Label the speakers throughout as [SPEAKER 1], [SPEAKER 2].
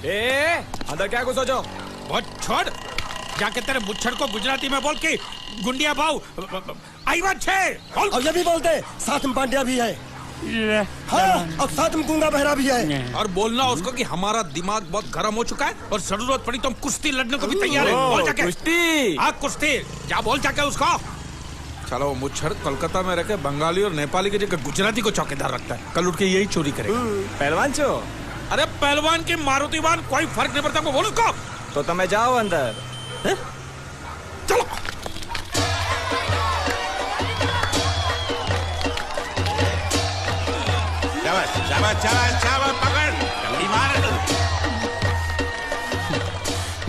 [SPEAKER 1] अंदर क्या घुसो जो?
[SPEAKER 2] बहुत छोड़, जाके तेरे मुच्छड़ को गुजराती में बोल के गुंडिया भाव आई बात छे बोल।
[SPEAKER 3] और ये भी बोलते साथ में पांड्या भी है। हाँ, और साथ में गूंगा बहरा भी है।
[SPEAKER 2] और बोलना उसको कि हमारा दिमाग बहुत गर्म हो चुका है और जरूरत पड़ी तो हम कुश्ती लड़ने को भी तैयार है। बोल जाके
[SPEAKER 1] कुश्ती।
[SPEAKER 2] हाँ कुश्ती, जा बोल जाके उसको। चलो वो मुच्छड़ कोलकाता में रहकर बंगाली और नेपाली की जगह गुजराती को चौकीदार रखता है, कल उठ के यही चोरी करेगा।
[SPEAKER 1] पहलवान छो?
[SPEAKER 2] अरे पहलवान की मारुतिवान कोई फर्क नहीं पड़ता, बोल उसको।
[SPEAKER 1] तो તમે જાઓ અંદર।
[SPEAKER 2] चलो
[SPEAKER 4] शाबाश शाबाश शाबाश शाबाश, पकड़ जल्दी मार।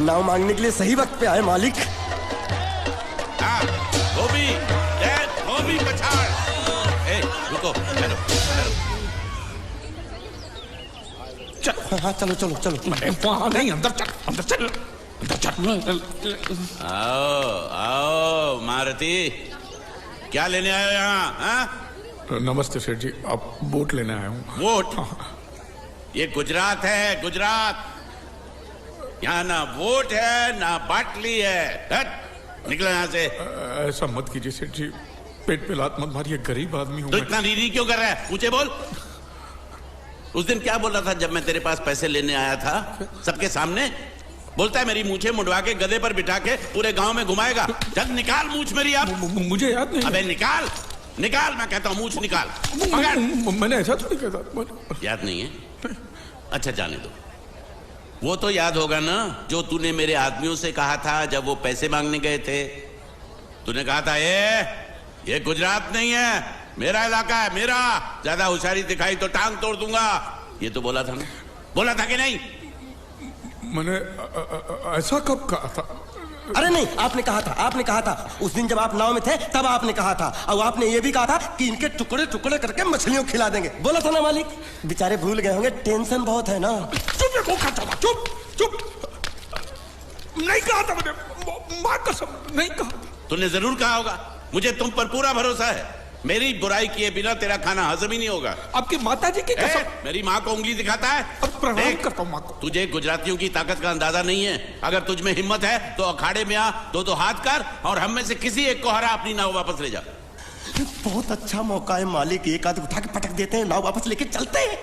[SPEAKER 3] नाव मांगने के लिए सही वक्त पे आए मालिक।
[SPEAKER 4] हाँ, धोबी पछाड़। रुको, चलो
[SPEAKER 3] हाँ चलो चलो चलो।
[SPEAKER 2] वहाँ नहीं, अंदर चल, अंदर चल, अंदर चल।
[SPEAKER 4] आओ आओ मारुति, क्या लेने आए हो यहाँ? हाँ?
[SPEAKER 2] नमस्ते सेठ जी, आप वोट लेने आया हूँ।
[SPEAKER 4] वोट? ये गुजरात है, गुजरात। यहाँ ना वोट है ना बाटली है। हट, निकलो यहाँ से।
[SPEAKER 2] ऐसा मत कीजिए सेठ जी, पेट पे लात मत मारिए, गरीब आदमी हूँ
[SPEAKER 4] तो
[SPEAKER 2] मैं।
[SPEAKER 4] इतना रीरी क्यों कर रहा है? मुझे बोल। उस दिन क्या बोल रहा था जब मैं तेरे पास पैसे लेने आया था सबके सामने? बोलता है मेरी मूछें मुंडवा के गधे पर बिठा के पूरे गांव में घुमाएगा। चल निकाल मूछ मेरी अब।
[SPEAKER 2] मुझे याद नहीं।
[SPEAKER 4] अबे निकाल निकाल, मैं कहता हूँ मूछ निकाल।
[SPEAKER 2] मैंने ऐसा थोड़ी कहता।
[SPEAKER 4] याद नहीं है? अच्छा जाने दो। वो तो याद होगा ना जो तूने मेरे आदमियों से कहा था जब वो पैसे मांगने गए थे। तूने कहा था ये गुजरात नहीं है, मेरा इलाका है, मेरा। ज्यादा होशियारी दिखाई तो टांग तोड़ दूंगा। ये तो बोला था ना? बोला था कि नहीं?
[SPEAKER 2] मैंने ऐसा कब कहा था?
[SPEAKER 3] अरे नहीं, आपने कहा था, आपने कहा था। उस दिन जब आप नाव में थे तब आपने कहा था। और आपने ये भी कहा था कि इनके टुकड़े टुकड़े करके मछलियों खिला देंगे। बोला था ना मालिक? बेचारे भूल गए होंगे, टेंशन बहुत है ना।
[SPEAKER 2] चुप चुप, नहीं कहा था मैंने, मां कसम नहीं कहा।
[SPEAKER 4] तूने जरूर कहा होगा। मुझे तुम पर पूरा भरोसा है। मेरी बुराई किए बिना तेरा खाना हजम ही नहीं होगा।
[SPEAKER 2] आपकी माता जी की कसम।
[SPEAKER 4] मेरी माँ को उंगली दिखाता है।
[SPEAKER 2] प्रणाम करता हूँ माँ को।
[SPEAKER 4] तुझे गुजरातियों की ताकत का अंदाजा नहीं है। अगर तुझ में हिम्मत है तो अखाड़े में आ, दो हाथ कर और हम में से किसी एक को हरा अपनी नाव वापस ले जा।
[SPEAKER 3] बहुत अच्छा मौका है मालिक, एक आध उठा के पटक देते हैं, नाव वापस लेके चलते हैं।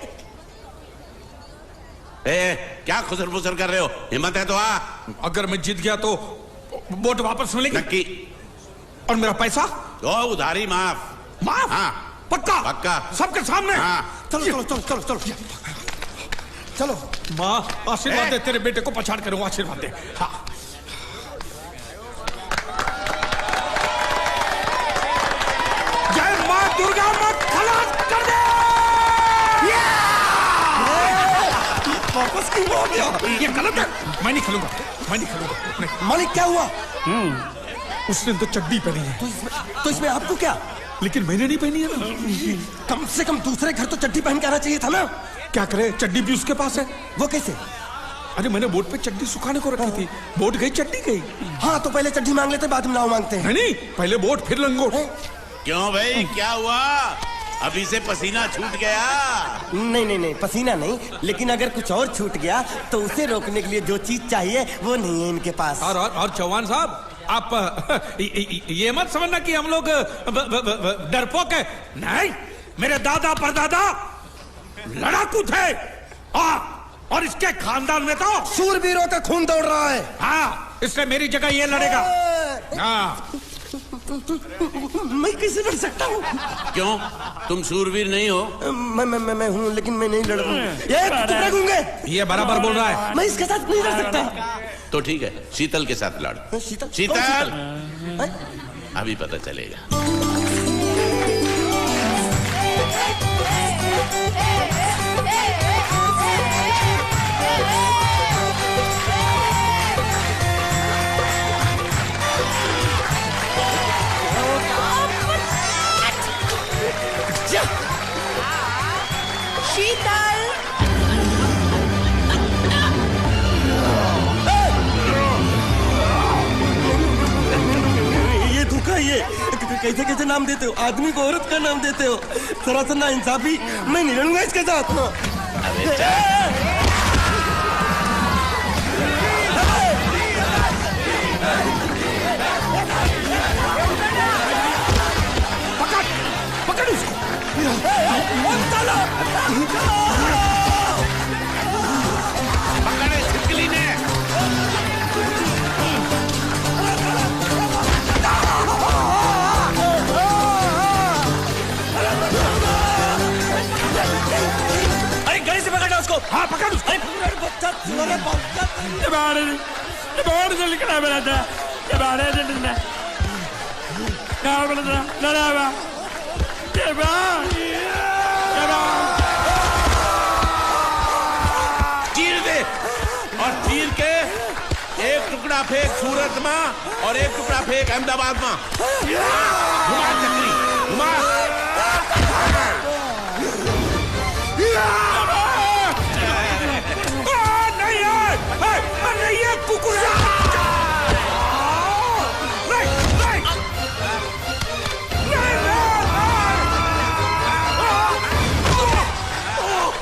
[SPEAKER 4] क्या खुसर फुसर कर रहे हो? हिम्मत है तो आ।
[SPEAKER 2] अगर मैं जीत गया तो वोट वापस मिलेगी?
[SPEAKER 4] नक्की।
[SPEAKER 2] और मेरा पैसा?
[SPEAKER 4] तो उधारी माफ।
[SPEAKER 2] माफ?
[SPEAKER 4] हाँ
[SPEAKER 2] पक्का?
[SPEAKER 4] पक्का,
[SPEAKER 2] सबके सामने?
[SPEAKER 4] हाँ।
[SPEAKER 3] चलो चलो चलो चलो चलो चलो।
[SPEAKER 2] माँ आशीर्वाद दे, तेरे बेटे को पछाड़ करूंगा, आशीर्वाद दे। हाँ। जय माँ दुर्गा, मत खलास कर दे।
[SPEAKER 3] वापस क्यों हो गया?
[SPEAKER 2] ये गलत है, मैं नहीं खेलूंगा, मैं नहीं खेलूंगा। नहीं।
[SPEAKER 3] मालिक क्या हुआ?
[SPEAKER 2] उसने तो चड्डी पहनी है।
[SPEAKER 3] तो इसमें आपको क्या?
[SPEAKER 2] लेकिन मैंने नहीं पहनी है ना।
[SPEAKER 3] कम से कम दूसरे घर तो चड्डी पहन के आना चाहिए था ना।
[SPEAKER 2] क्या करे, चड्डी भी उसके पास है।
[SPEAKER 3] वो कैसे?
[SPEAKER 2] अरे मैंने बोट पे चड्डी सुखाने को रखी थी, बोट गई चड्डी गई।
[SPEAKER 3] हाँ तो पहले चड्डी मांग लेते, बाद में नाव मांगते हैं।
[SPEAKER 2] नहीं, पहले बोट फिर लंगोट।
[SPEAKER 4] क्यों भाई, क्या हुआ? अभी से पसीना छूट गया?
[SPEAKER 3] नहीं नहीं नहीं, पसीना नहीं, लेकिन अगर कुछ और छूट गया तो उसे रोकने के लिए जो चीज चाहिए वो नहीं है इनके पास।
[SPEAKER 2] और चौहान साहब, आप ये मत समझना कि हम लोग डरपोक है। नहीं, मेरे दादा परदादा लड़ाकू थे और इसके खानदान में तो
[SPEAKER 3] शूरवीरों का खून दौड़ रहा है।
[SPEAKER 2] हाँ, इसलिए मेरी जगह ये लड़ेगा। हाँ।
[SPEAKER 3] मैं कैसे लड़ सकता हूँ?
[SPEAKER 4] क्यों, तुम शूरवीर नहीं हो?
[SPEAKER 3] मैं हूँ, लेकिन मैं नहीं लड़ रहा हूँ।
[SPEAKER 2] ये बराबर बोल रहा है।
[SPEAKER 3] मैं इसके साथ नहीं लड़ सकता।
[SPEAKER 4] तो ठीक है, शीतल के साथ लड़।
[SPEAKER 3] शीतल?
[SPEAKER 4] शीतल, अभी पता चलेगा।
[SPEAKER 5] शीतल,
[SPEAKER 3] ये धोखा, ये कैसे कैसे नाम देते हो? आदमी को औरत का नाम देते हो, सरासर ना इंसाफी। मैं नहीं लड़ूंगा इसके साथ।
[SPEAKER 4] चीर दे और चीर के एक टुकड़ा फेंक सूरत में और एक टुकड़ा फेंक अहमदाबाद में। घुमा चक्री घुमा।
[SPEAKER 2] नहीं ये कुकुर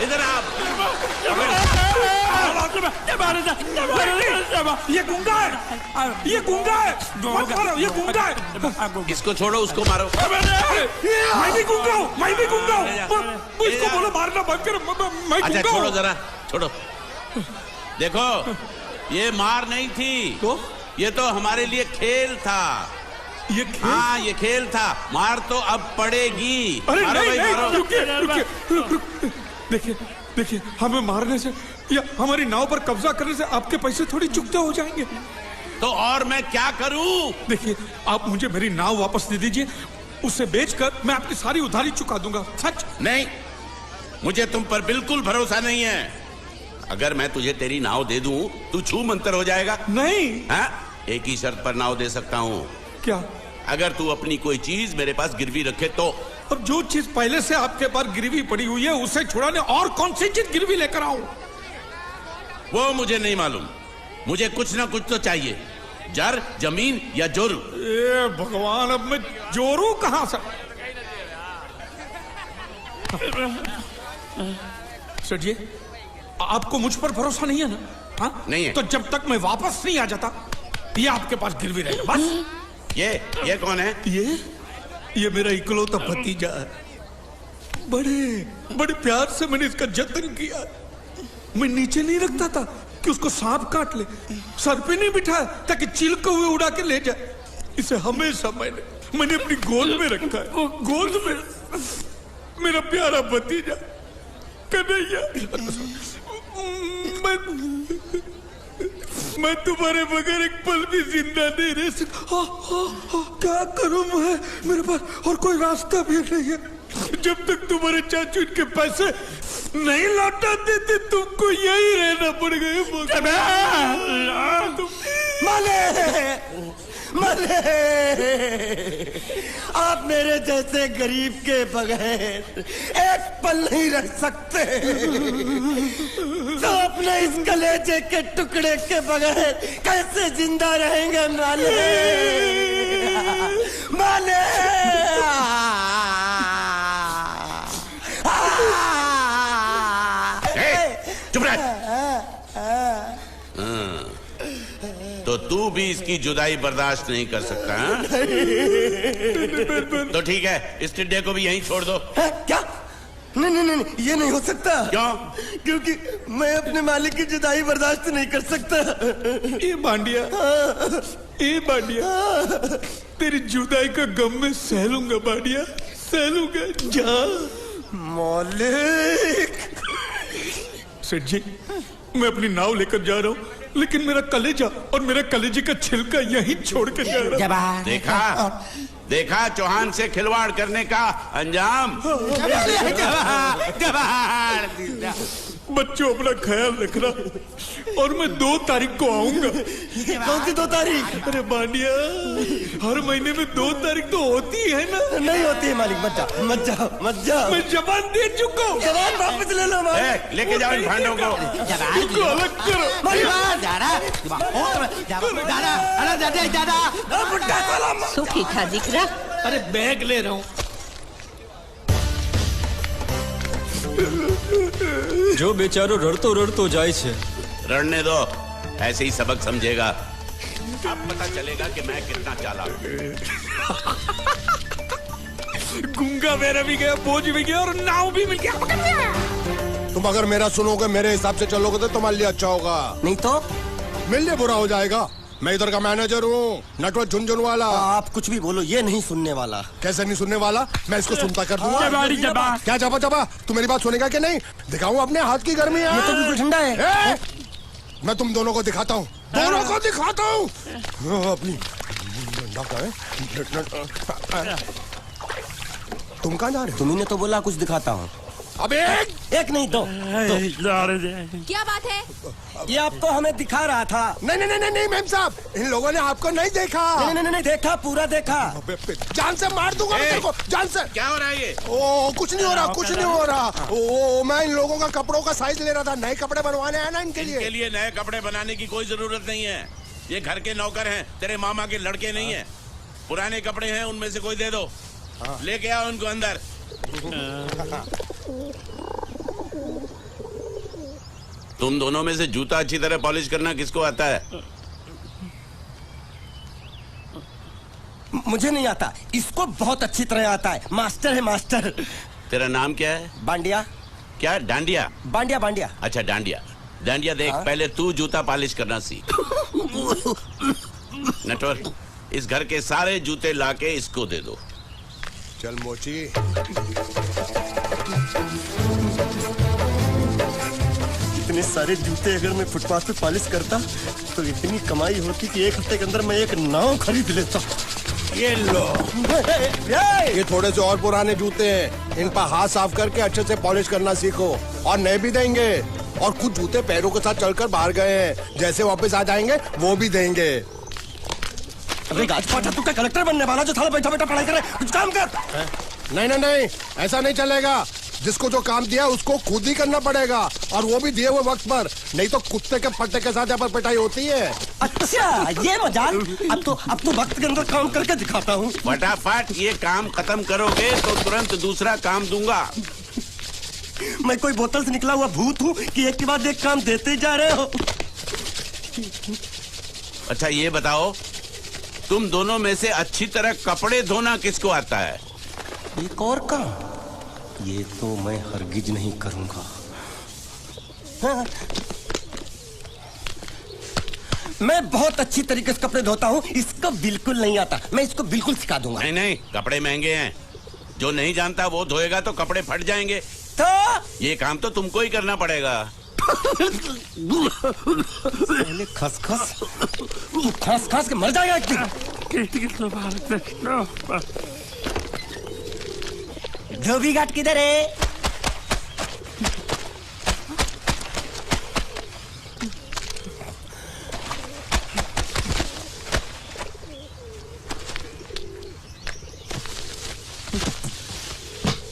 [SPEAKER 4] इधर आप।
[SPEAKER 2] ये गुंगा है, ये गुंगा है, मत मारो, ये गुंगा है।
[SPEAKER 4] इसको छोड़ो उसको मारो।
[SPEAKER 2] मैं भी गुंगा हूँ, मैं भी गुंगा हूँ। इसको बोलो मारना बंद करो, मैं
[SPEAKER 4] अच्छा
[SPEAKER 2] गुंगा
[SPEAKER 4] छोड़ो
[SPEAKER 2] हूँ।
[SPEAKER 4] जरा छोड़ो। देखो ये मार नहीं थी
[SPEAKER 2] तो
[SPEAKER 4] ये तो हमारे लिए खेल था।
[SPEAKER 2] ये खेल?
[SPEAKER 4] हाँ ये खेल था। मार तो अब पड़ेगी।
[SPEAKER 2] अरे
[SPEAKER 4] मारो
[SPEAKER 2] नहीं
[SPEAKER 4] भाई,
[SPEAKER 2] नहीं
[SPEAKER 4] मारो।
[SPEAKER 2] रुकिए रुकिए देखिए देखिए हमें मारने से या हमारी नाव पर कब्जा करने से आपके पैसे थोड़ी चुकते हो जाएंगे।
[SPEAKER 4] तो और मैं क्या करूं?
[SPEAKER 2] देखिए आप मुझे मेरी नाव वापस दे दीजिए, उसे बेचकर मैं आपकी सारी उधारी चुका दूंगा। सच
[SPEAKER 4] नहीं मुझे तुम पर बिल्कुल भरोसा नहीं है। अगर मैं तुझे तेरी नाव दे दूं तू छू मंतर हो जाएगा।
[SPEAKER 2] नहीं।
[SPEAKER 4] हाँ? एक ही शर्त पर नाव दे सकता हूँ।
[SPEAKER 2] क्या?
[SPEAKER 4] अगर तू अपनी कोई चीज मेरे पास गिरवी रखे तो।
[SPEAKER 2] अब जो चीज पहले से आपके पास गिरवी पड़ी हुई है उसे छुड़ाने और कौन सी चीज गिरवी लेकर आऊं?
[SPEAKER 4] वो मुझे नहीं मालूम। मुझे कुछ ना कुछ तो चाहिए। जर जमीन या जोरू।
[SPEAKER 2] ए भगवान अब मैं जोरू कहां से? सर जी आपको मुझ पर भरोसा नहीं है ना? हाँ?
[SPEAKER 4] नहीं है।
[SPEAKER 2] तो जब तक मैं वापस नहीं आ जाता ये आपके पास गिरवी रहेगा बस।
[SPEAKER 4] ये कौन है?
[SPEAKER 2] ये मेरा इकलौता भतीजा है। बड़े बड़े प्यार से मैंने इसका जतन किया। मैं नीचे नहीं रखता था कि उसको सांप काट ले, सर पे नहीं बिठाया ताकि चील को हुए उड़ा के ले जाए। इसे हमेशा मैंने अपनी गोद में रखा है। गोद में मेरा प्यारा भतीजा कन्हैया। मैं तुम्हारे बगैर एक पल भी जिंदा नहीं रह सकता। क्या करूं मैं? मेरे पास और कोई रास्ता भी नहीं है। जब तक तुम्हारे चाचू इनके पैसे नहीं लौटा देते तुमको यही रहना पड़ेगा।
[SPEAKER 3] माले माले आप मेरे जैसे गरीब के बगैर एक पल नहीं रह सकते। तो अपने इस कलेजे के टुकड़े के बगैर कैसे जिंदा रहेंगे माले? माले
[SPEAKER 4] चुप रह। तो तू भी इसकी जुदाई बर्दाश्त नहीं कर सकता हाँ? तो ठीक है इस टिड्डे को भी यहीं छोड़ दो।
[SPEAKER 3] क्या? नहीं नहीं नहीं ये नहीं हो सकता।
[SPEAKER 4] क्यों?
[SPEAKER 3] क्योंकि मैं अपने मालिक की जुदाई बर्दाश्त नहीं कर सकता।
[SPEAKER 2] ये बांडिया तेरी जुदाई का गम में सह लूंगा बांडिया, सह लूंगा। जा
[SPEAKER 3] मालिक।
[SPEAKER 2] सेठ जी मैं अपनी नाव लेकर जा रहा हूँ लेकिन मेरा कलेजा और मेरे कलेजे का छिलका यहीं छोड़ कर जा रहा हूँ।
[SPEAKER 4] देखा चौहान से खिलवाड़ करने का अंजाम।
[SPEAKER 2] बच्चों अपना ख्याल रखना और मैं 2 तारीख को आऊंगा।
[SPEAKER 3] कौन सी 2 तारीख?
[SPEAKER 2] अरे बांडिया हर महीने में 2 तारीख तो होती है ना?
[SPEAKER 3] नहीं होती है मालिक। मत जाओ मत जाओ मत जाओ।
[SPEAKER 2] मैं जबान दे चुका हूँ।
[SPEAKER 3] जवान वापस ले लो मालिक।
[SPEAKER 4] लेके जाओ इन भांडों को।
[SPEAKER 2] इनको अलग करो।
[SPEAKER 5] सुखी खा जिक्रा।
[SPEAKER 2] अरे बैग ले रहा हूँ।
[SPEAKER 1] जो बेचारो रड़तो रड़तो जाए छे।
[SPEAKER 4] रड़ने दो ऐसे ही सबक समझेगा। अब पता चलेगा कि मैं कितना चालाक हूं।
[SPEAKER 2] गुंगा मेरा भी गया, बोझ भी गया और नाव भी मिल गया।
[SPEAKER 6] तुम अगर मेरा सुनोगे मेरे हिसाब से चलोगे तो तुम्हारे लिए अच्छा होगा।
[SPEAKER 3] नहीं तो
[SPEAKER 6] मेरे लिए बुरा हो जाएगा। मैं इधर का मैनेजर हूँ नटवर झुनझुन वाला।
[SPEAKER 3] आप कुछ भी बोलो ये नहीं सुनने वाला।
[SPEAKER 6] कैसे नहीं सुनने वाला? मैं इसको सुनता कर दूंगा। क्या जबा जबा? तू मेरी बात सुनेगा कि नहीं? दिखाऊं अपने हाथ की गर्मी।
[SPEAKER 3] ये तो बिल्कुल ठंडा है।
[SPEAKER 6] मैं तुम दोनों को दिखाता हूँ, दोनों को दिखाता हूँ। अपनी तुम कहाँ जा रहे हो?
[SPEAKER 3] तुम्ही ने तो बोला कुछ दिखाता हूँ।
[SPEAKER 6] अब
[SPEAKER 3] एक नहीं दो।
[SPEAKER 5] क्या बात है?
[SPEAKER 3] ये आपको हमें दिखा रहा था।
[SPEAKER 6] नहीं नहीं नहीं नहीं मेम साहब, इन लोगों ने आपको नहीं देखा।
[SPEAKER 3] नहीं देखा, पूरा देखा।
[SPEAKER 6] जान से मार दूंगा मैं तेरे को, जान से।
[SPEAKER 4] क्या हो रहा है ये?
[SPEAKER 6] ओ कुछ नहीं हो रहा, कुछ नहीं हो रहा। ओ मैं इन लोगों का कपड़ों का साइज ले रहा था, नए कपड़े बनवाने हैं ना इनके लिए।
[SPEAKER 4] इनके लिए नए कपड़े बनाने की कोई जरूरत नहीं है। ये घर के नौकर हैं, तेरे मामा के लड़के नहीं है। पुराने कपड़े हैं, उनमें से कोई दे दो। लेके आओ उनको अंदर। तुम दोनों में से जूता अच्छी तरह पॉलिश करना किसको आता है?
[SPEAKER 3] मुझे नहीं आता, इसको बहुत अच्छी तरह आता है। मास्टर है मास्टर।
[SPEAKER 4] तेरा नाम क्या है?
[SPEAKER 3] बांडिया।
[SPEAKER 4] क्या? डांडिया?
[SPEAKER 3] बांडिया बांडिया।
[SPEAKER 4] अच्छा डांडिया। डांडिया देख, पहले तू जूता पॉलिश करना सीख। नटवर, इस घर के सारे जूते लाके इसको दे दो।
[SPEAKER 6] चल मोची।
[SPEAKER 3] इतने सारे जूते अगर मैं फुटपाथ पे पॉलिश करता तो इतनी कमाई होती कि एक हफ्ते के अंदर मैं एक नाव खरीद लेता।
[SPEAKER 6] ये लो, ये थोड़े से और पुराने जूते हैं, इन पर हाथ साफ करके अच्छे से पॉलिश करना सीखो। और नए भी देंगे, और कुछ जूते पैरों के साथ चलकर बाहर गए हैं, जैसे वापस आ जाएंगे वो भी देंगे।
[SPEAKER 3] अरे गाजपाटा, तू क्या कलेक्टर बनने वाला जो साला बैठा बैठा पढ़ाई करे? कुछ काम कर।
[SPEAKER 6] नहीं नहीं नहीं, ऐसा नहीं चलेगा। जिसको जो काम दिया उसको खुद ही करना पड़ेगा, और वो भी दिए हुए वक्त पर, नहीं तो कुत्ते के पट्टे के साथ यहाँ पर पिटाई होती है।
[SPEAKER 3] अच्छा ये मजाल। अब तो वक्त के अंदर काम करके दिखाता हूँ।
[SPEAKER 4] फटाफट ये काम खत्म करोगे तो तुरंत दूसरा काम दूंगा।
[SPEAKER 3] मैं कोई बोतल से निकला हुआ भूत हूँ कि एक के बाद एक काम देते जा रहे हो?
[SPEAKER 4] अच्छा ये बताओ, तुम दोनों में से अच्छी तरह कपड़े धोना किसको आता है?
[SPEAKER 3] एक और काम? ये तो मैं हरगिज नहीं करूंगा। हाँ। मैं बहुत अच्छी तरीके से कपड़े धोता हूँ, इसको बिल्कुल नहीं आता। मैं इसको बिल्कुल सिखा दूंगा।
[SPEAKER 4] नहीं नहीं, कपड़े महंगे हैं, जो नहीं जानता वो धोएगा तो कपड़े फट जाएंगे।
[SPEAKER 3] तो
[SPEAKER 4] ये काम तो तुमको ही करना पड़ेगा।
[SPEAKER 3] खसखस, तू खस खस के मर जाएगा एक दिन। धोबी घाट किधर है?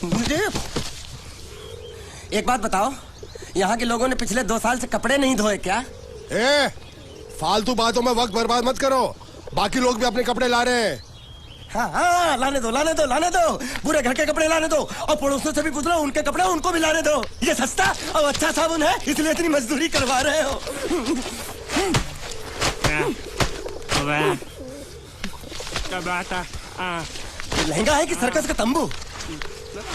[SPEAKER 3] मुझे एक बात बताओ, यहाँ के लोगों ने पिछले 2 साल से कपड़े नहीं धोए क्या?
[SPEAKER 6] फालतू बातों में वक्त बर्बाद मत करो, बाकी लोग भी अपने कपड़े ला रहे हैं।
[SPEAKER 3] हाँ, लाने दो। पूरे घर के कपड़े लाने दो, और पड़ोसियों से भी पूछ लो, उनके कपड़े उनको भी लाने दो। ये सस्ता और अच्छा साबुन है, इसलिए इतनी मजदूरी करवा रहे हो। लहंगा है कि सर्कस का तंबू?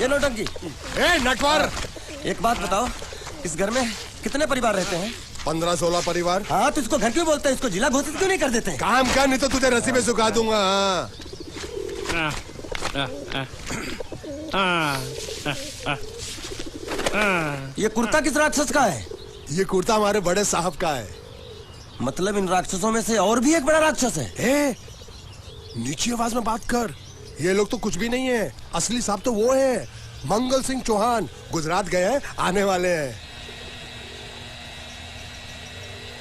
[SPEAKER 3] ये नौटंकी।
[SPEAKER 6] नटवर,
[SPEAKER 3] एक बात बताओ, इस घर में कितने परिवार रहते हैं?
[SPEAKER 6] 15-16 परिवार।
[SPEAKER 3] हाँ, तो इसको घर क्यों बोलते हैं? इसको जिला घोषित क्यों नहीं कर देते?
[SPEAKER 6] काम कर, नहीं तो तुझे रस्सी में सुखा दूंगा।
[SPEAKER 3] ये कुर्ता किस राक्षस का है?
[SPEAKER 6] ये कुर्ता हमारे बड़े साहब का है।
[SPEAKER 3] मतलब इन राक्षसों में से और भी एक बड़ा राक्षस है?
[SPEAKER 6] नीची आवाज में बात कर, ये लोग तो कुछ भी नहीं है। असली साहब तो वो है, मंगल सिंह चौहान, गुजरात गए हैं, आने वाले हैं।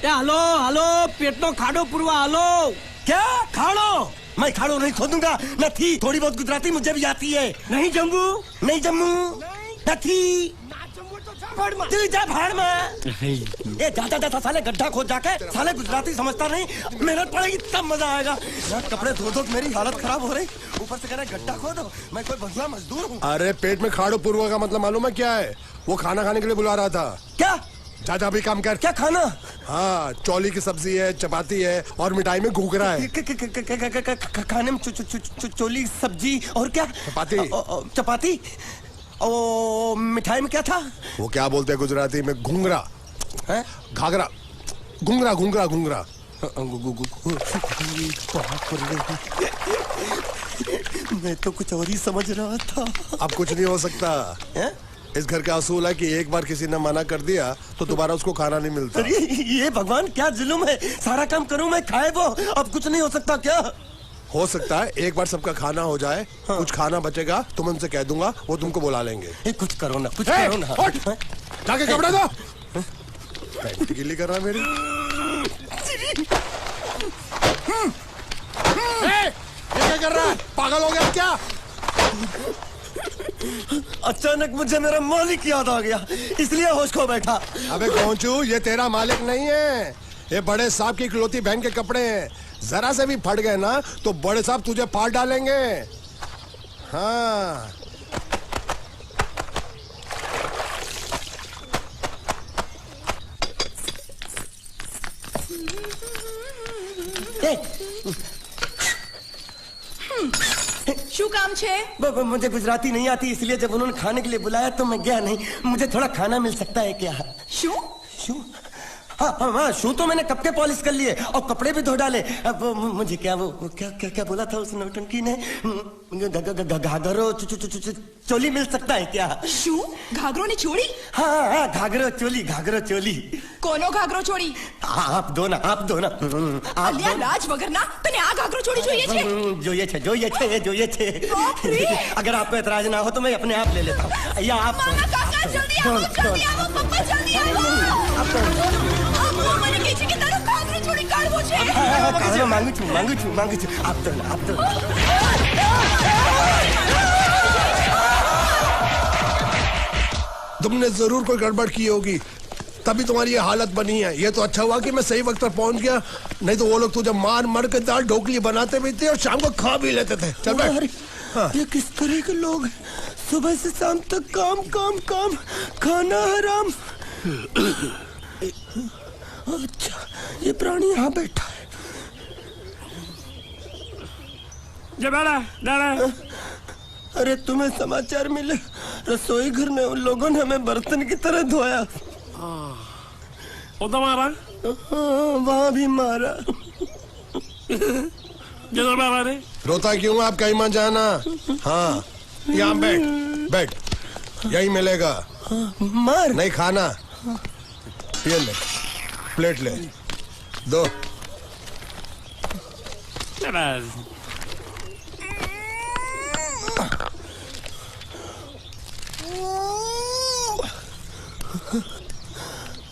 [SPEAKER 3] हेलो, पेट नो खाड़ो पुरवा। हेलो, क्या खाड़ो? मैं खाड़ो नहीं खोदूंगा। न थी, थोड़ी बहुत गुजराती मुझे भी आती है। नहीं जम्मू, न थी। तू जा भाड़ में। ये जाता साले गड्ढा खोद जाके, साले गुजराती समझता नहीं। मेहनत पड़ेगी तब मजा आएगा। कपड़े धो धो मेरी हालत खराब हो रही, ऊपर से कह रहे गड्ढा खोदो। मैं कोई बढ़िया मजदूर हूँ।
[SPEAKER 6] अरे पेट में खाड़ो पूर्वा का मतलब मालूम है क्या है? वो खाना खाने के लिए बुला रहा था।
[SPEAKER 3] क्या?
[SPEAKER 6] जा भी काम कर।
[SPEAKER 3] क्या खाना?
[SPEAKER 6] हाँ, चौली की सब्जी है, चपाती है, और मिठाई में घूघरा है।
[SPEAKER 3] खाने में चोली सब्जी और क्या? चपाती। ओ, मिठाई में क्या था?
[SPEAKER 6] वो क्या बोलते हैं गुजराती में? घूंघरा है, घाघरा, घूंघरा।
[SPEAKER 3] मैं तो कुछ और ही समझ रहा था।
[SPEAKER 6] अब कुछ नहीं हो सकता है? इस घर का असूल है कि एक बार किसी ने मना कर दिया तो दोबारा उसको खाना नहीं मिलता।
[SPEAKER 3] अरे ये भगवान क्या जुल्म है, सारा काम करूं मैं, खाए वो, अब कुछ नहीं हो सकता क्या?
[SPEAKER 6] हो सकता है एक बार सबका खाना हो जाए, हाँ। कुछ खाना बचेगा तो मैं उनसे कह दूंगा, वो तुमको बुला लेंगे।
[SPEAKER 3] कुछ करो ना, कुछ करो ना।
[SPEAKER 6] जाके कपड़े दो। पैंट गीली कर रहा है मेरी। ये क्या कर रहा है, पागल हो गया क्या?
[SPEAKER 3] अचानक मुझे मेरा मालिक याद आ गया, इसलिए होश खो बैठा।
[SPEAKER 6] अबे गोंचू, ये तेरा मालिक नहीं है, ये बड़े साहब की इकलौती बहन के कपड़े हैं। जरा से भी फट गए ना तो बड़े साहब तुझे फाड़ डालेंगे। हाँ।
[SPEAKER 5] શું કામ છે?
[SPEAKER 3] मुझे गुजराती नहीं आती, इसलिए जब उन्होंने खाने के लिए बुलाया तो मैं गया नहीं। मुझे थोड़ा खाना मिल सकता है क्या?
[SPEAKER 5] શું?
[SPEAKER 3] शू? हाँ, शू तो मैंने कब के पॉलिश कर लिए और कपड़े भी धो डाले। अब मुझे क्या वो क्या क्या क्या बोला था उस नौटंकी ने? घाघरो चोली मिल सकता है क्या?
[SPEAKER 5] શું? ઘાઘરો ને ચોળી?
[SPEAKER 3] हाँ, घाघरो चोली।
[SPEAKER 5] કોનો ઘાઘરો ચોળી?
[SPEAKER 3] आप दो ना।
[SPEAKER 5] અલ્યા લાજ વગરના તને આ ઘાઘરો ચોળી જોઈએ છે?
[SPEAKER 3] જોઈએ છે। अगर आपको एतराज ना हो तो मैं अपने आप ले लेता हूँ। या आप
[SPEAKER 5] મારા કાકા જલ્દી આવો પપ્પા જલ્દી આવો। અમ્મા મને કહે છે કે તારો ઘાઘરો ચોળી કાઢવો છે।
[SPEAKER 3] मांगू छू। आप तो
[SPEAKER 6] तुमने जरूर कोई गड़बड़ की होगी, तभी तुम्हारी ये हालत बनी है। ये तो अच्छा हुआ कि मैं सही वक्त पर पहुंच गया, नहीं तो वो लोग तुझे मार के दाल ढोकली बनाते भी थे और शाम को खा भी लेते थे। चल बैठ। हाँ।
[SPEAKER 3] ये किस तरह के लोग हैं? सुबह से शाम तक काम, खाना हराम। अच्छा, ये प्राणी यहाँ बैठा है। अरे तुम्हें समाचार मिले? रसोई घर में उन लोगों ने हमें बर्तन की तरह धोया।
[SPEAKER 7] मारा?
[SPEAKER 3] वहाँ भी मारा।
[SPEAKER 6] रोता क्यों? आप कहीं मत जाना। हाँ, यहाँ बैठ, यही मिलेगा।
[SPEAKER 3] मार
[SPEAKER 6] नहीं खाना, ये ले, प्लेट ले, दो।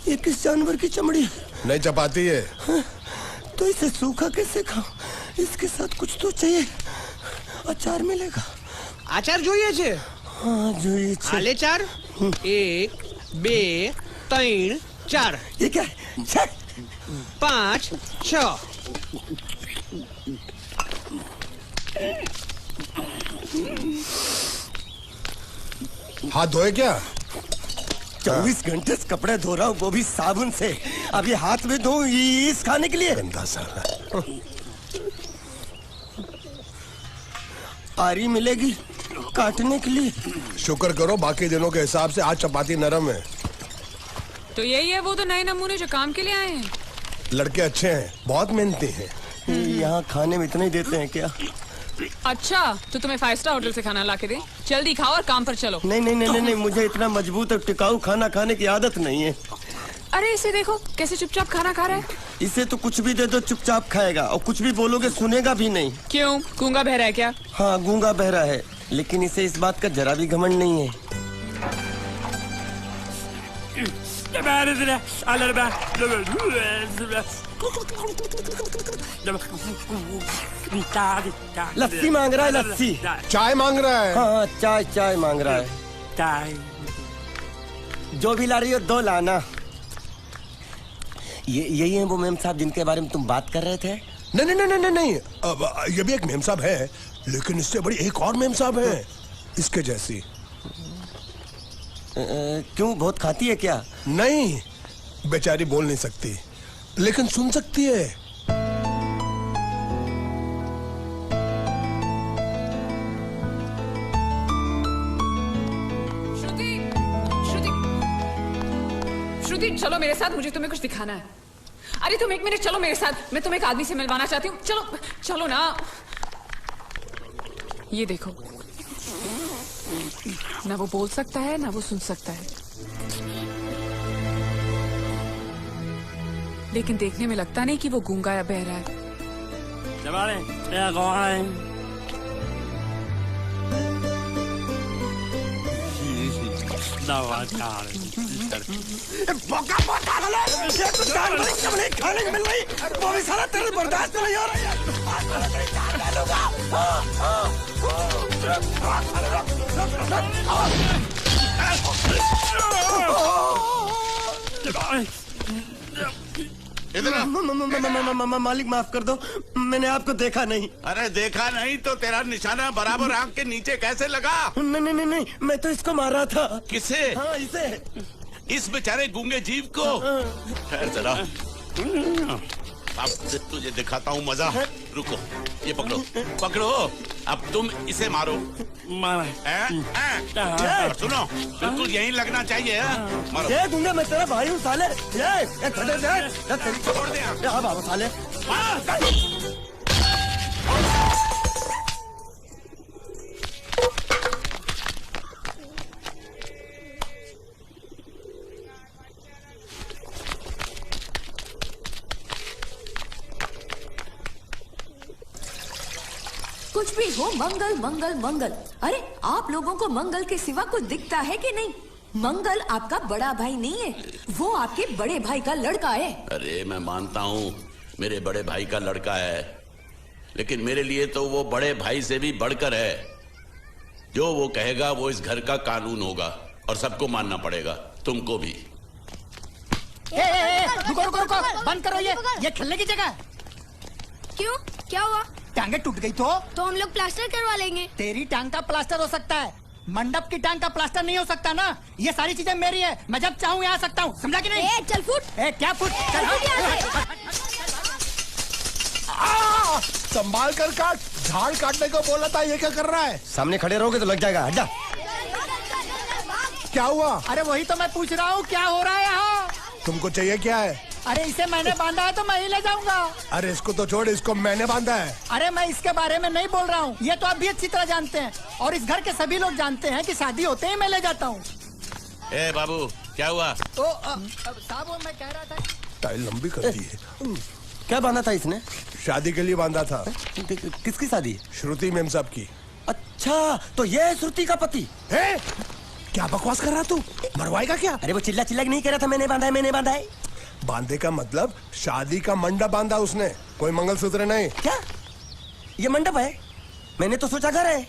[SPEAKER 6] ये किस जानवर की चमड़ी है? नहीं चपाती है।
[SPEAKER 3] तो इसे सूखा कैसे खाऊं? इसके साथ कुछ तो चाहिए। अचार मिलेगा?
[SPEAKER 7] આચાર જોઈએ છે?
[SPEAKER 3] हाँ જોઈએ છે।
[SPEAKER 7] આલે ચાર? 1 2 3 4
[SPEAKER 3] ये क्या है?
[SPEAKER 7] 5 6
[SPEAKER 6] हाथ धोए क्या?
[SPEAKER 3] 24 घंटे से कपड़े धो रहा हूँ, वो भी साबुन से। अब ये हाथ में धो इस खाने के लिए?
[SPEAKER 6] गंदा साला।
[SPEAKER 3] आरी मिलेगी काटने के लिए?
[SPEAKER 6] शुक्र करो बाकी दिनों के हिसाब से आज चपाती नरम है।
[SPEAKER 8] तो यही है वो तो नए नमूने जो काम के लिए आए हैं।
[SPEAKER 6] लड़के अच्छे हैं, बहुत मेहनती हैं।
[SPEAKER 3] यहाँ खाने में इतना ही देते हैं क्या?
[SPEAKER 8] अच्छा, तो तुम्हें 5 स्टार होटल से खाना ला के दे? जल्दी खाओ और काम पर चलो।
[SPEAKER 3] नहीं, मुझे इतना मजबूत और टिकाऊ खाना खाने की आदत नहीं है।
[SPEAKER 8] अरे इसे देखो कैसे चुपचाप खाना खा रहा है।
[SPEAKER 3] इसे तो कुछ भी दे दो चुपचाप खाएगा, और कुछ भी बोलोगे सुनेगा भी नहीं।
[SPEAKER 8] क्यों, गूंगा बहरा है क्या?
[SPEAKER 3] हाँ, गूंगा बहरा है, लेकिन इसे इस बात का जरा भी घमंड नहीं है। लस्सी मांग रहा है, लस्सी।
[SPEAKER 6] चाय मांग रहा है।
[SPEAKER 3] हाँ, चाय मांग रहा है। जो भी ला रही हो 2 लाना। यही है वो मेम साहब जिनके बारे में तुम बात कर रहे थे?
[SPEAKER 6] नहीं। अब ये भी एक मेम साहब है, लेकिन इससे बड़ी एक और मेम साहब है, इसके जैसी।
[SPEAKER 3] क्यों, बहुत खाती है क्या?
[SPEAKER 6] नहीं, बेचारी बोल नहीं सकती, लेकिन सुन सकती है।
[SPEAKER 8] श्रुति, चलो मेरे साथ, मुझे तुम्हें कुछ दिखाना है। अरे तुम 1 मिनट चलो मेरे साथ, मैं तुम्हें एक आदमी से मिलवाना चाहती हूँ। चलो ना। ये देखो। ना वो बोल सकता है ना वो सुन सकता है, लेकिन देखने में लगता नहीं कि वो गूंगा या बहरा है।
[SPEAKER 3] खाने को मिल रही वो भी सारा तेरे बर्दाश्त नहीं हो रही मालिक माफ कर दो, मैंने आपको देखा नहीं।
[SPEAKER 4] अरे देखा नहीं तो तेरा निशाना बराबर आंख के नीचे कैसे लगा?
[SPEAKER 3] नहीं, मैं तो इसको मारा था।
[SPEAKER 4] किसे?
[SPEAKER 3] हाँ, इसे।
[SPEAKER 4] इस बेचारे गूंगे जीव को? ठहर जरा, अब तुझे दिखाता हूँ मजा। रुको, ये पकड़ो पकड़ो, अब तुम इसे मारो। सुनो, बिल्कुल यहीं लगना चाहिए। मारो।
[SPEAKER 3] ये गूंगा, मैं तेरा भाई हूँ साले। ये
[SPEAKER 4] छोड़ दे।
[SPEAKER 3] हाँ बाबू साले।
[SPEAKER 5] कुछ भी हो, मंगल मंगल मंगल। अरे आप लोगों को मंगल के सिवा कुछ दिखता है कि नहीं? मंगल आपका बड़ा भाई नहीं है, वो आपके बड़े भाई का लड़का है।
[SPEAKER 4] अरे मैं मानता हूँ मेरे बड़े भाई का लड़का है, लेकिन मेरे लिए तो वो बड़े भाई से भी बढ़कर है। जो वो कहेगा वो इस घर का कानून होगा और सबको मानना पड़ेगा, तुमको भी।
[SPEAKER 9] रुको रुको रुको, बंद करो ये खेलने की जगह।
[SPEAKER 5] क्यों, क्या हुआ?
[SPEAKER 9] टांगे टूट गई तो
[SPEAKER 5] हम लोग प्लास्टर करवा लेंगे।
[SPEAKER 9] तेरी टांग का प्लास्टर हो सकता है, मंडप की टांग का प्लास्टर नहीं हो सकता ना। ये सारी चीजें मेरी है, मैं जब चाहूँ यहाँ आ सकता हूँ, समझा कि नहीं?
[SPEAKER 5] चल फुट।
[SPEAKER 9] क्या फुट?
[SPEAKER 6] संभाल कर काट, झाड़ काटने को बोला था, ये क्या कर रहा है?
[SPEAKER 3] सामने खड़े रहोगे तो लग जाएगा। हट जा।
[SPEAKER 6] क्या हुआ?
[SPEAKER 9] अरे वही तो मैं पूछ रहा हूँ, क्या हो रहा है यहाँ?
[SPEAKER 6] तुमको चाहिए क्या है?
[SPEAKER 9] अरे इसे मैंने बांधा है तो मैं ही ले जाऊंगा।
[SPEAKER 6] अरे इसको तो छोड़, इसको मैंने बांधा है।
[SPEAKER 9] अरे मैं इसके बारे में नहीं बोल रहा हूँ, ये तो आप भी अच्छी तरह जानते हैं और इस घर के सभी लोग जानते हैं कि शादी होते ही मैं ले जाता हूँ।
[SPEAKER 4] ए बाबू, क्या हुआ?
[SPEAKER 9] तो साहब मैं कह रहा था,
[SPEAKER 6] टाइल लंबी कर दी है।
[SPEAKER 3] क्या बांधा था इसने?
[SPEAKER 6] शादी के लिए बांधा था।
[SPEAKER 3] किसकी शादी?
[SPEAKER 6] श्रुति मेम साहब की।
[SPEAKER 3] अच्छा, तो ये है श्रुति का पति?
[SPEAKER 6] है? क्या बकवास कर रहा तू? मरवाएगा क्या?
[SPEAKER 3] अरे वो चिल्ला चिल्ला नहीं कह रहा था मैंने बांधा है, मैंने बांधा है।
[SPEAKER 6] बांधे का मतलब शादी का मंडप बांधा उसने, कोई मंगलसूत्र नहीं।
[SPEAKER 3] क्या ये मंडप है? मैंने तो सोचा घर है।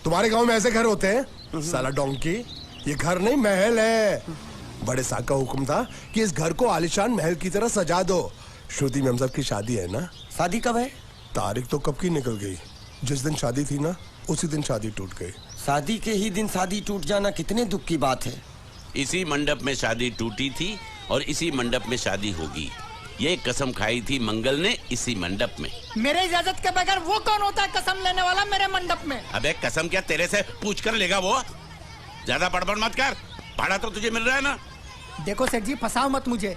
[SPEAKER 6] तुम्हारे गांव में ऐसे घर होते हैं साला डोंकी? ये घर नहीं, महल है। बड़े साहब का हुक्म था कि इस घर को आलीशान महल की तरह सजा दो। श्रुति मेम साहब की शादी है ना?
[SPEAKER 3] शादी कब है?
[SPEAKER 6] तारीख तो कब की निकल गई। जिस दिन शादी थी ना, उसी दिन शादी टूट गई।
[SPEAKER 3] शादी के ही दिन शादी टूट जाना कितने दुख की बात है।
[SPEAKER 4] इसी मंडप में शादी टूटी थी और इसी मंडप में शादी होगी। ये कसम खाई थी मंगल ने इसी मंडप में।
[SPEAKER 9] मेरे इजाजत के बगैर वो कौन होता है कसम लेने वाला मेरे मंडप में?
[SPEAKER 4] अबे कसम क्या तेरे से पूछ कर लेगा वो? ज्यादा बड़बड़ मत कर, भाड़ा तो तुझे मिल रहा है ना।
[SPEAKER 9] देखो सेठ जी, फंसाओ मत मुझे।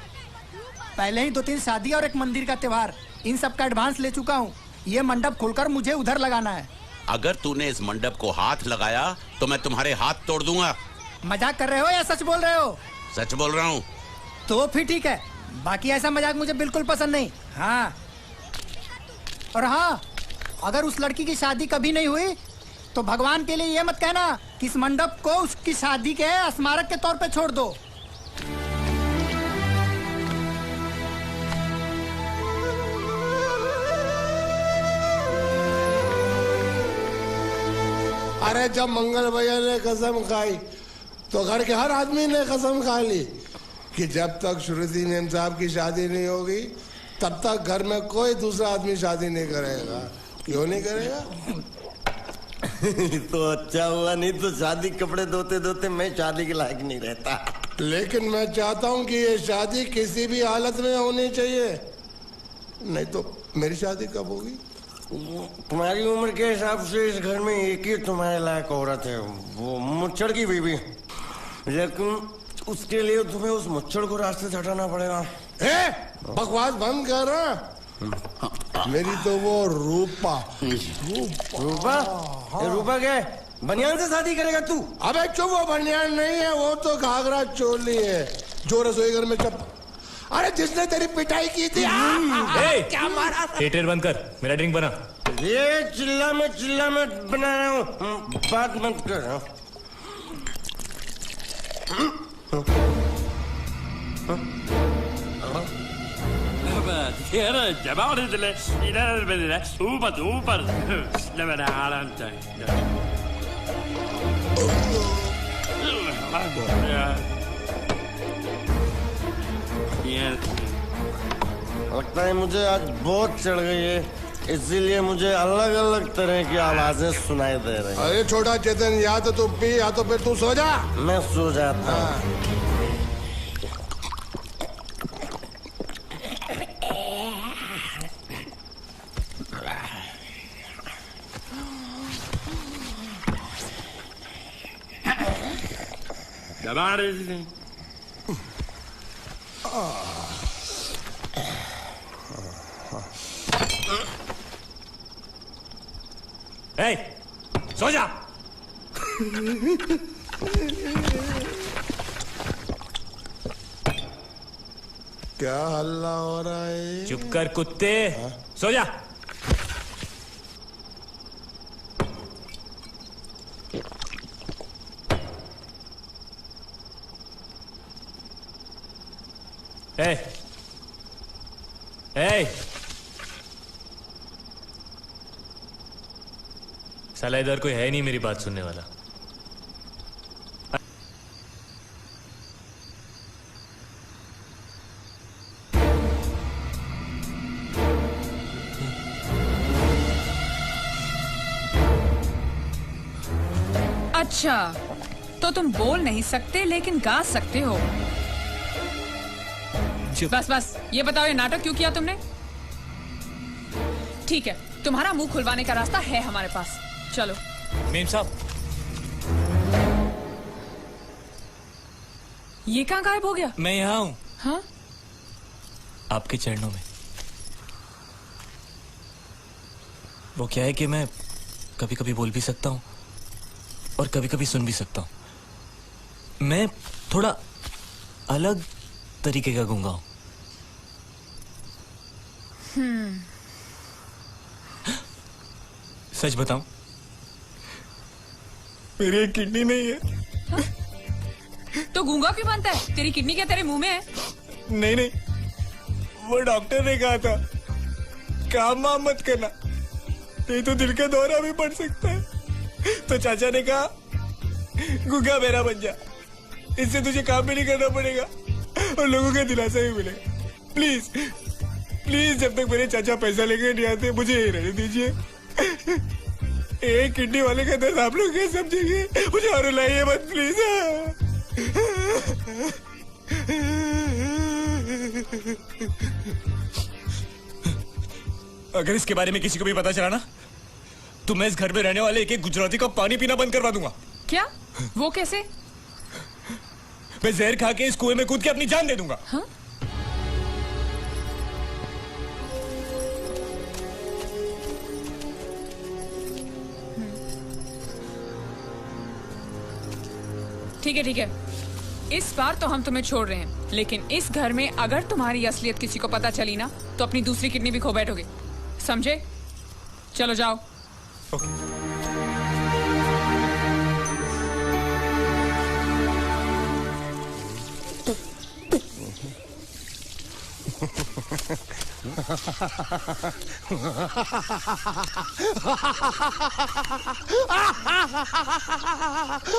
[SPEAKER 9] पहले ही 2-3 शादी और एक मंदिर का त्योहार, इन सब का एडवांस ले चुका हूँ। ये मंडप खोलकर मुझे उधर लगाना है।
[SPEAKER 4] अगर तूने इस मंडप को हाथ लगाया तो मैं तुम्हारे हाथ तोड़ दूंगा।
[SPEAKER 9] मजाक कर रहे हो या सच बोल रहे हो?
[SPEAKER 4] सच बोल रहा हूँ।
[SPEAKER 9] तो फिर ठीक है, बाकी ऐसा मजाक मुझे बिल्कुल पसंद नहीं। हाँ, और हाँ, अगर उस लड़की की शादी कभी नहीं हुई तो भगवान के लिए ये मत कहना कि इस मंडप को उसकी शादी के स्मारक के तौर पे छोड़ दो।
[SPEAKER 6] अरे जब मंगल भैया ने कसम खाई तो घर के हर आदमी ने कसम खा ली कि जब तक श्रुति मेम साहब की शादी नहीं होगी तब तक घर में कोई दूसरा आदमी शादी नहीं करेगा। क्यों नहीं करेगा?
[SPEAKER 3] तो अच्छा हुआ, नहीं तो शादी कपड़े धोते धोते मैं शादी के लायक नहीं रहता।
[SPEAKER 6] लेकिन मैं चाहता हूँ कि ये शादी किसी भी हालत में होनी चाहिए, नहीं तो मेरी शादी कब होगी?
[SPEAKER 3] तुम्हारी उम्र के हिसाब से इस घर में एक ही तुम्हारे लायक औरत है, वो मुच्छड़ की बीवी। लेकिन उसके लिए तुम्हें उस मुच्छड़ को रास्ते से हटाना पड़ेगा।
[SPEAKER 6] बकवास बंद कर रहा। मेरी तो वो रूपा।
[SPEAKER 3] रूपा? रूपा क्या? बनियान से शादी करेगा तू?
[SPEAKER 6] अबे चुप, वो बनियान नहीं है, वो तो घाघरा चोली है जो रसोई घर में अरे जिसने तेरी पिटाई की थी।
[SPEAKER 10] क्या मारा? थिएटर बंद कर, मेरा ड्रिंक बना।
[SPEAKER 3] ये चिल्ला में बना रहा हूँ, बात मत कर। लगता है मुझे आज बहुत चढ़ गई है, इसीलिए मुझे अलग अलग तरह की आवाजें सुनाई दे रही हैं।
[SPEAKER 6] अरे छोटा चेतन, या तो तू पी या तो फिर तू सो जा।
[SPEAKER 3] मैं सो जाता हूँ।
[SPEAKER 10] सो जा।
[SPEAKER 6] क्या हल्ला हो रहा है?
[SPEAKER 10] चुप कर कुत्ते, सो जा। ए, साला इधर कोई है नहीं मेरी बात सुनने वाला।
[SPEAKER 8] अच्छा, तो तुम बोल नहीं सकते लेकिन गा सकते हो। बस ये बताओ, ये नाटक क्यों किया तुमने? ठीक है, तुम्हारा मुंह खुलवाने का रास्ता है हमारे पास, चलो।
[SPEAKER 10] मेम साहब,
[SPEAKER 8] ये कहाँ गायब हो गया?
[SPEAKER 10] मैं यहाँ हूँ।
[SPEAKER 8] हाँ?
[SPEAKER 10] आपके चरणों में। वो क्या है कि मैं कभी कभी बोल भी सकता हूँ और कभी कभी सुन भी सकता हूँ। मैं थोड़ा अलग तरीके का गूंगा हूँ। सच बताऊं, मेरी एक किडनी नहीं है।
[SPEAKER 8] हाँ? तो गूंगा क्यों बनता है? तेरी किडनी क्या तेरे मुंह में है?
[SPEAKER 10] नहीं, वो डॉक्टर ने कहा था काम वाम मत करना, नहीं तो दिल का दौरा भी पड़ सकता है। तो चाचा ने कहा गूंगा मेरा बन जा, इससे तुझे काम भी नहीं करना पड़ेगा और लोगों का दिलासा भी मिलेगा। प्लीज प्लीज, जब तक मेरे चाचा पैसा लेके नहीं आते मुझे यही रहने दीजिए। एक किडनी वाले का दर्द आप लोग कैसे समझेंगे? मुझे और रुलाइए मत प्लीज। अगर इसके बारे में किसी को भी पता चला ना, तो मैं इस घर में रहने वाले एक गुजराती का पानी पीना बंद करवा दूंगा।
[SPEAKER 8] क्या? वो कैसे?
[SPEAKER 10] मैं जहर खा के इस कुएं में कूद के अपनी जान दे दूंगा।
[SPEAKER 8] हाँ? ठीक है, इस बार तो हम तुम्हें छोड़ रहे हैं, लेकिन इस घर में अगर तुम्हारी असलियत किसी को पता चली ना, तो अपनी दूसरी किडनी भी खो बैठोगे, समझे? चलो जाओ।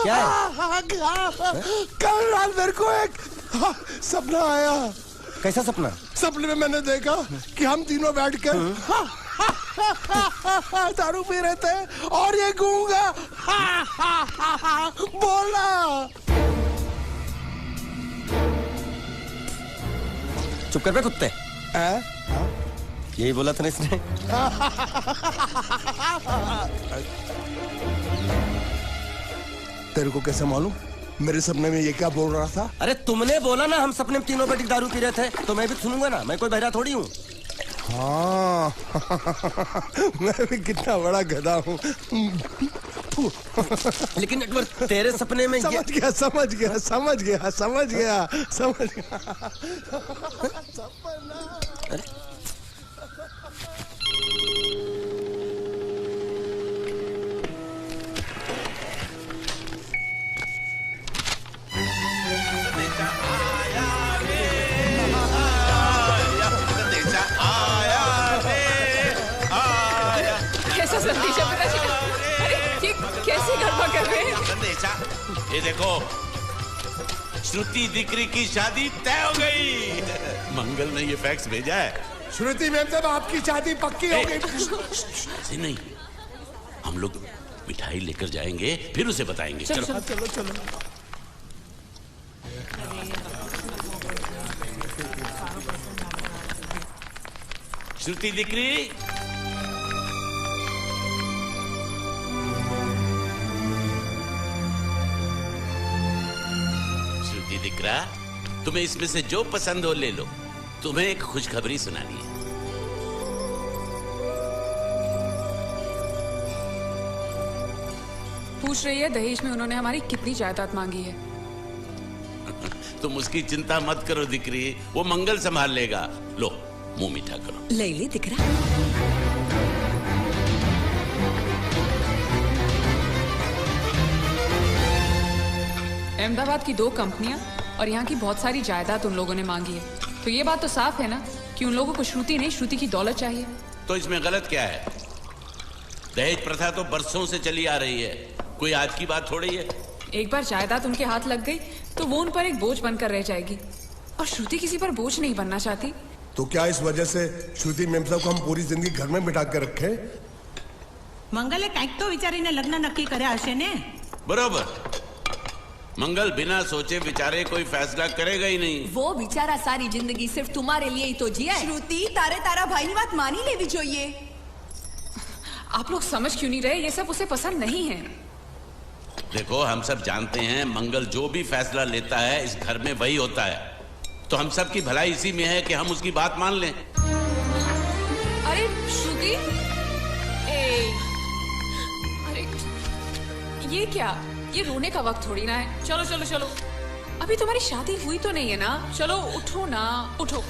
[SPEAKER 3] क्या है?
[SPEAKER 6] कल रात मेरे को एक सपना आया।
[SPEAKER 3] कैसा सपना?
[SPEAKER 6] सपने में मैंने देखा कि हम तीनों बैठकर दारू पी रहे थे और ये गूंगा बोला।
[SPEAKER 3] चुप कर बे कुत्ते। यही बोला था ना इसने।
[SPEAKER 6] तेरे को कैसे मालूम मेरे सपने में ये क्या बोल रहा था?
[SPEAKER 3] अरे तुमने बोला ना हम सपने में तीनों बैठ दारू पी रहे थे, तो मैं भी सुनूंगा ना, मैं कोई बहरा थोड़ी हूँ।
[SPEAKER 6] हाँ मैं भी कितना बड़ा गधा हूँ।
[SPEAKER 3] लेकिन नेटवर्क तेरे सपने में ये
[SPEAKER 6] समझ गया
[SPEAKER 8] कैसा संदेशा पिताजी का? अरे ये कैसे गरबा कर रहे हैं?
[SPEAKER 4] संदेशा, ये देखो, श्रुति दिकरी की शादी तय हो गई। मंगल ने ये फैक्स भेजा है।
[SPEAKER 6] श्रुति मैम साहब आपकी शादी पक्की हो गई।
[SPEAKER 4] ऐसे नहीं, हम लोग मिठाई लेकर जाएंगे, फिर उसे बताएंगे। चलो
[SPEAKER 6] चलो
[SPEAKER 4] श्रुति दिकरी, श्रुति दिकरा, तुम्हें इसमें से जो पसंद हो ले लो। तुम्हें एक खुशखबरी सुनानी है।
[SPEAKER 8] पूछ रही है दहेज में उन्होंने हमारी कितनी जायदाद मांगी है।
[SPEAKER 4] तुम उसकी चिंता मत करो दिकरी, वो मंगल संभाल लेगा। लो मुंह मीठा करो।
[SPEAKER 5] ले ले दिख रहा।
[SPEAKER 8] अहमदाबाद की 2 कंपनियां और यहाँ की बहुत सारी जायदाद उन लोगों ने मांगी है। तो ये बात तो साफ है ना कि उन लोगों को श्रुति नहीं, श्रुति की दौलत चाहिए।
[SPEAKER 4] तो इसमें गलत क्या है? दहेज प्रथा तो बरसों से चली आ रही है, कोई आज की बात थोड़ी है।
[SPEAKER 8] एक बार जायदाद उनके हाथ लग गई तो वो उन पर एक बोझ बनकर रह जाएगी, और श्रुति किसी पर बोझ नहीं बनना चाहती।
[SPEAKER 6] तो क्या इस वजह से श्रुति मैम साहब को हम पूरी जिंदगी घर में बिठा के रखे?
[SPEAKER 11] મંગલે કંઈક તો વિચારીને લગ્ન નક્કી કર્યા હશે ને?
[SPEAKER 4] बरोबर, मंगल बिना सोचे विचारे कोई फैसला करेगा ही नहीं।
[SPEAKER 5] वो बेचारा सारी जिंदगी सिर्फ तुम्हारे लिए ही तो जिया है।
[SPEAKER 11] શ્રુતિ તારે તારા ભાઈની વાત માની લેવી જોઈએ।
[SPEAKER 8] आप लोग समझ क्यों नहीं रहे? ये सब उसे पसंद नहीं है।
[SPEAKER 4] देखो, हम सब जानते हैं मंगल जो भी फैसला लेता है इस घर में वही होता है। तो हम सब की भलाई इसी में है कि हम उसकी बात मान लें।
[SPEAKER 8] अरे श्रुति, अरे ये क्या? ये रोने का वक्त थोड़ी ना है। चलो चलो चलो, अभी तुम्हारी शादी हुई तो नहीं है ना? चलो उठो ना, उठो।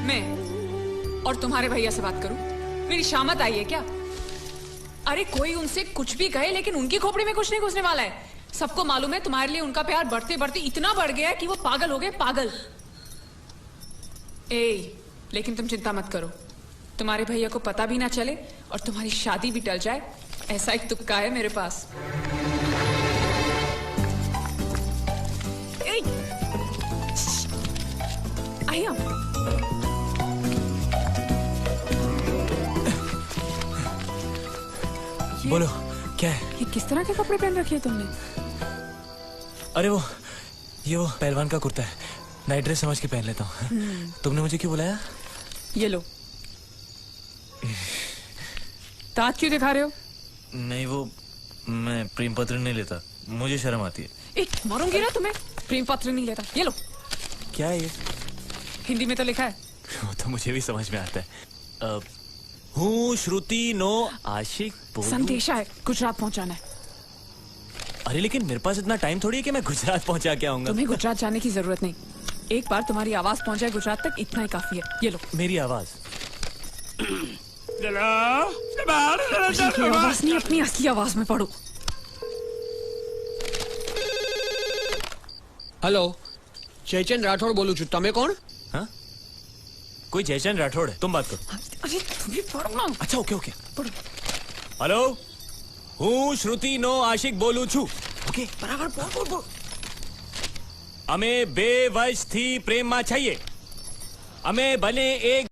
[SPEAKER 8] मैं और तुम्हारे भैया से बात करूं? मेरी शामत आई है क्या? अरे कोई उनसे कुछ भी कहे, लेकिन उनकी खोपड़ी में कुछ नहीं घुसने वाला है। सबको मालूम है तुम्हारे लिए उनका प्यार बढ़ते बढ़ते इतना बढ़ गया है कि वो पागल हो गए, पागल। लेकिन तुम चिंता मत करो, तुम्हारे भैया को पता भी ना चले और तुम्हारी शादी भी टल जाए, ऐसा एक तुक्का है मेरे पास। आया,
[SPEAKER 1] बोलो क्या है?
[SPEAKER 8] ये किस तरह के कपड़े पहन रखे हैं तुमने?
[SPEAKER 1] अरे वो पहलवान का कुर्ता है, नाइट ड्रेस समझ के पहन लेता हूँ। तुमने मुझे क्यों बुलाया?
[SPEAKER 8] ये लो। दांत क्यों दिखा रहे हो?
[SPEAKER 1] नहीं, वो मैं प्रेम पत्र नहीं लेता, मुझे शर्म आती है।
[SPEAKER 8] मारूंगी ना तुम्हें। प्रेम पत्र नहीं लेता, ये लो।
[SPEAKER 1] क्या है ये?
[SPEAKER 8] हिंदी में तो लिखा है।
[SPEAKER 1] वो तो मुझे भी समझ में आता है। हूँ श्रुति नो आशिक बोलूं।
[SPEAKER 8] संदेशा है, गुजरात पहुंचाना है।
[SPEAKER 1] अरे लेकिन मेरे पास इतना टाइम थोड़ी है कि मैं गुजरात पहुंचा के आऊंगा।
[SPEAKER 8] तुम्हें गुजरात जाने की जरूरत नहीं, एक बार तुम्हारी आवाज पहुंचाए गुजरात तक, इतना ही काफी है। ये लो।
[SPEAKER 1] मेरी आवाज?
[SPEAKER 8] आवाज नहीं, अपनी असली आवाज में पढ़ो।
[SPEAKER 7] हेलो, जयचंद राठौड़ बोलू छू, तमे कोण?
[SPEAKER 1] हाँ, कोई जयचंद राठौड़ है, तुम बात करो।
[SPEAKER 8] अरे तुम्हें पढ़ो ना।
[SPEAKER 1] अच्छा ओके ओके
[SPEAKER 8] पढ़ो।
[SPEAKER 1] हेलो, हूँ श्रुति नो आशिक बोलू छू। ओके
[SPEAKER 8] बराबर बोल बोल बोल।
[SPEAKER 1] અમે બે વર્ષથી પ્રેમમાં છીએ. અમે બને એક